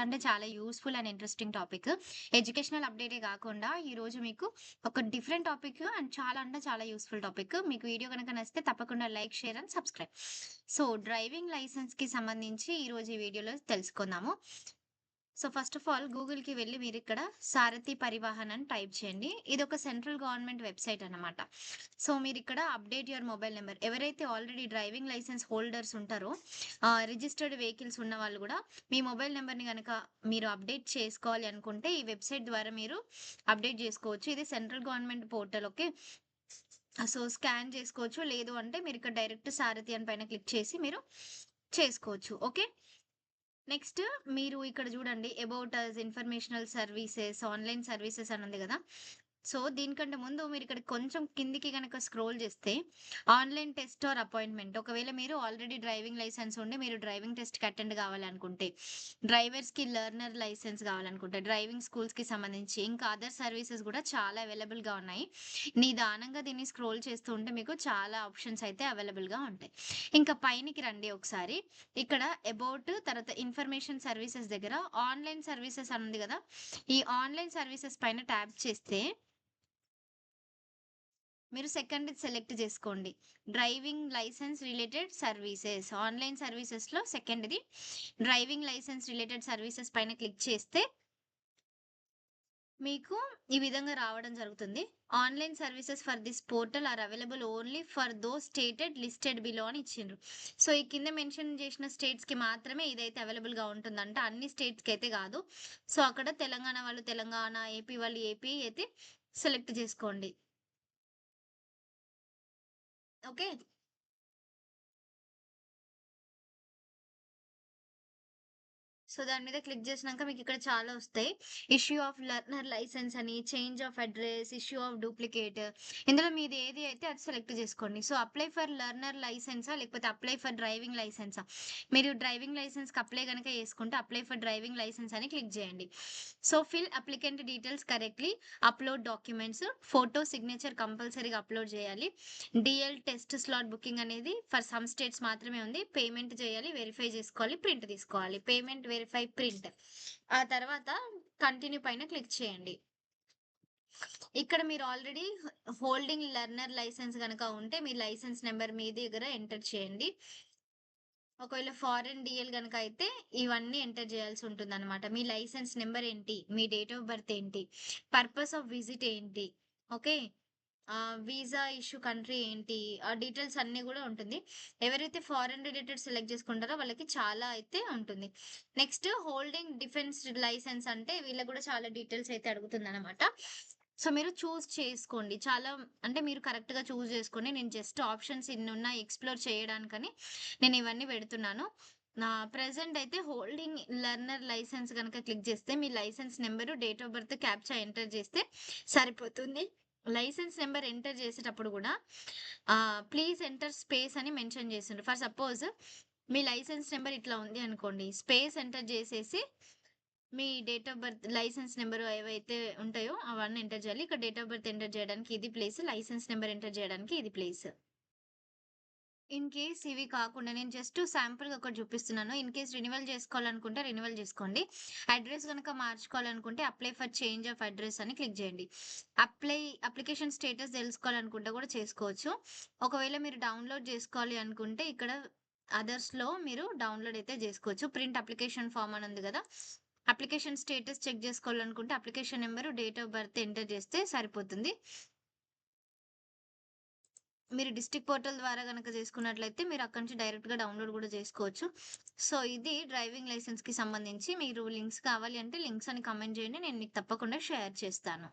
చాలా అంటే చాలా useful and interesting topic. Educational అప్డేటే గాకుండా ఈరోజు మీకు ఒక డిఫరెంట్ టాపిక్ అండ్ చాలా అంటే చాలా యూజ్‌ఫుల్ టాపిక్. మీకు వీడియో గనక నచ్చితే తప్పకుండా like, share and subscribe. So, driving లైసెన్స్‌కి సంబంధించి ఈరోజు ఈ వీడియోలో తెలుసుకుందాము. సో, ఫస్ట్ ఆఫ్ ఆల్ గూగుల్‌కి వెళ్లి మీరిక్కడ సారథి పరివాహన్ అని టైప్ చేయండి. ఇదొక సెంట్రల్ గవర్నమెంట్ వెబ్‌సైట్ అన్నమాట. సో, మీరిక్కడ అప్డేట్ యువర్ మొబైల్ నంబర్ ఎవరైతే ఆల్రెడీ డ్రైవింగ్ లైసెన్స్ హోల్డర్స్ ఉంటారో రిజిస్టర్డ్ వెహికల్స్ ఉన్నవాళ్ళు గూడా మీ మొబైల్ నంబర్‌ని గనక మీరు అప్డేట్ చేసుకోవాలి అనుకుంటే ఈ వెబ్‌సైట్ ద్వారా మీరు అప్డేట్ జేసుకోవచ్చు. ఇది central government portal. Okay. So, scan చేసుకోవచ్చు. లేదు అంటే మీరిక్కడ డైరెక్ట్ సారథి అని పైన క్లిక్ చేసి మీరు చేసుకోవచ్చు. ఓకే. నెక్స్ట్ మీరు ఇక్కడ చూడండి about us informational services, online services అని ఉంది గదా! సో, దీనికంటే ముందు మీరిక్కడ కొంచెం కిందికి గనక స్క్రోల్ చేస్తే ఆన్‌లైన్ టెస్ట్ ఆర్ అపాయింట్‌మెంట్ ఒకవేళ మీరు ఆల్రెడీ డ్రైవింగ్ లైసెన్స్ ఉండి మీరు డ్రైవింగ్ టెస్ట్‌కి అటెండ్ కావాలనుకుంటే, డ్రైవర్స్‌కి లెర్నర్ లైసెన్స్ కావాలనుకుంటే, డ్రైవింగ్ స్కూల్స్‌కి సంబంధించి ఇంకా అదర్ సర్వీసెస్ కూడా చాలా అవైలబుల్‌గా ఉన్నాయి. నిదానంగా దీన్ని స్క్రోల్ చేస్తూ ఉంటే మీకు చాలా ఆప్షన్స్ అయితే అవైలబుల్‌గా ఉంటాయి. ఇంకా పైనకి రండి ఒకసారి. ఇక్కడ అబౌట్ తర్వాత ఇన్ఫర్మేషన్ సర్వీసెస్ దగ్గర ఆన్‌లైన్ సర్వీసెస్ అని ఉంది గదా! ఈ ఆన్‌లైన్ సర్వీసెస్ పైన ట్యాప్ చేస్తే మీరు సెకండ్‌ది సెలెక్ట్ జేసుకోండి. Driving licence related services. Online సర్వీసెస్‌లో సెకండ్‌ది డ్రైవింగ్ లైసెన్స్ రిలేటెడ్ సర్వీసెస్ పైన క్లిక్ చేస్తే మీకు ఈ విధంగా రావడం జరుగుతుంది. Online services for this portal are available only for those stated listed below అని ఇచ్చిండ్రు. సో, ఈ కింద మెన్షన్ చేసిన స్టేట్స్‌కి మాత్రమే ఇదైతే అవైలబుల్‌గా ఉంటుందంట. అన్ని స్టేట్స్‌కి అయితే గాదు. సో, అక్కడ తెలంగాణ వాళ్ళు తెలంగాణ, ఏపీ వాళ్ళు ఏపీ అయితే సెలెక్ట్ జేసుకోండి. ఓకే. సో, దాని మీద క్లిక్ చేసినాక మీకిక్కడ చాలా వస్తాయి. ఇష్యూ ఆఫ్ లెర్నర్ లైసెన్స్ అని, change of address, issue of duplicate ఇందులో మీది ఏది అయితే అది సెలెక్ట్ చేసుకోండి. సో, అప్లై ఫర్ లెర్నర్ లైసెన్సా? లేకపోతే అప్లై ఫర్ డ్రైవింగ్ లైసెన్సా? మీరు డ్రైవింగ్ లైసెన్స్‌కి అప్లై గనక చేసుకుంటే అప్లై ఫర్ డ్రైవింగ్ లైసెన్స్ అని క్లిక్ చేయండి. So, fill applicant details correctly, upload documents, photo, signature కంపల్సరీగా అప్‌లోడ్ చేయాలి. డీఎల్ టెస్ట్ స్లాట్ బుకింగ్ అనేది ఫర్ సమ్ స్టేట్స్ మాత్రమే ఉంది. పేమెంట్ చేయాలి, వెరిఫై చేసుకోవాలి, ప్రింట్ తీసుకోవాలి. Payment, verify, print. ఆ తర్వాత కంటిన్యూ పైన క్లిక్ చేయండి. ఇక్కడ మీరు ఆల్రెడీ హోల్డింగ్ లెర్నర్ లైసెన్స్ గనక ఉంటే మీ లైసెన్స్ నంబర్ మీ దగ్గర ఎంటర్ చేయండి. ఒకవేళ ఫారెన్ డీఎల్ గనక అయితే ఇవన్నీ ఎంటర్ చేయాల్సి ఉంటుందన్నమాట. మీ లైసెన్స్ నంబర్ ఏంటి? మీ డేట్ ఆఫ్ బర్త్ ఏంటి? పర్పస్ ఆఫ్ విజిట్ ఏంటి? ఓకే. వీసా ఇష్యూ కంట్రీ ఏంటి? ఆ డీటెయిల్స్ అన్నీ గూడా ఉంటుంది. ఎవరైతే ఫారెన్ రిలేటెడ్ సెలెక్ట్ చేసుకుంటారో వాళ్ళకి చాలా అయితే ఉంటుంది. నెక్స్ట్ హోల్డింగ్ డిఫెన్స్ లైసెన్స్ అంటే వీళ్ళకి గూడా చాలా డీటెయిల్స్ అయితే అడుగుతుందనమాట. సో, మీరు చూజ్ చేసుకోండి. చాలా అంటే మీరు కరెక్ట్‌గా చూజ్ చేసుకోండి. నేను జస్ట్ ఆప్షన్స్ ఇన్నున్నాయి ఎక్స్‌ప్లోర్ చేయడానికని నేను ఇవన్నీ పెడుతున్నాను. నా ప్రెజెంట్ అయితే హోల్డింగ్ లెర్నర్ లైసెన్స్ గనక క్లిక్ చేస్తే మీ licence number, date of birth, captcha enter చేస్తే సరిపోతుంది. లైసెన్స్ నంబర్ ఎంటర్ చేసేటప్పుడు గూడా ప్లీజ్ ఎంటర్ స్పేస్ అని మెన్షన్ చేసిండ్రు. ఫర్ సపోజ్ మీ లైసెన్స్ నంబర్ ఇట్లా ఉంది అనుకోండి. స్పేస్ ఎంటర్ చేసేసి మీ date of birth, licence number ఏవైతే ఉంటాయో అవన్నీ ఎంటర్ చేయాలి. ఇక్కడ డేట్ ఆఫ్ బర్త్ ఎంటర్ చేయడానికి ఇది ప్లేస్. లైసెన్స్ నంబర్ ఎంటర్ చేయడానికి ఇది ప్లేస్. ఇన్ కేస్ ఇవి కాకుండా నేను జస్ట్ శాంపుల్‌గా ఒకటి చూపిస్తున్నాను. ఇన్ కేస్ రెన్యువల్ చేసుకోవాలనుకుంటే రెన్యువల్ చేసుకోండి. అడ్రెస్ గనక మార్చుకోవాలనుకుంటే apply for change of address అని క్లిక్ చేయండి. అప్లికేషన్ స్టేటస్ తెలుసుకోవాలనుకుంటే కూడా చేసుకోవచ్చు. ఒకవేళ మీరు డౌన్‌లోడ్ చేసుకోవాలి అనుకుంటే ఇక్కడ అదర్స్‌లో మీరు డౌన్‌లోడ్ అయితే చేసుకోవచ్చు. ప్రింట్ అప్లికేషన్ ఫార్మ్ అని ఉంది కదా! అప్లికేషన్ స్టేటస్ చెక్ చేసుకోవాలనుకుంటే application number, date of birth enter చేస్తే సరిపోతుంది. మీరు డిస్ట్రిక్ట్ పోర్టల్ ద్వారా గనక చేసుకున్నట్లయితే మీరు అక్కడి నుంచి డైరెక్ట్‌గా డౌన్‌లోడ్ గూడా చేసుకోవచ్చు. సో, ఇది డ్రైవింగ్ లైసెన్స్‌కి సంబంధించి మీరు లింక్స్ కావాలి అంటే లింక్స్ అని కామెంట్ చేయండి. నేను మీకు తప్పకుండా షేర్ చేస్తాను.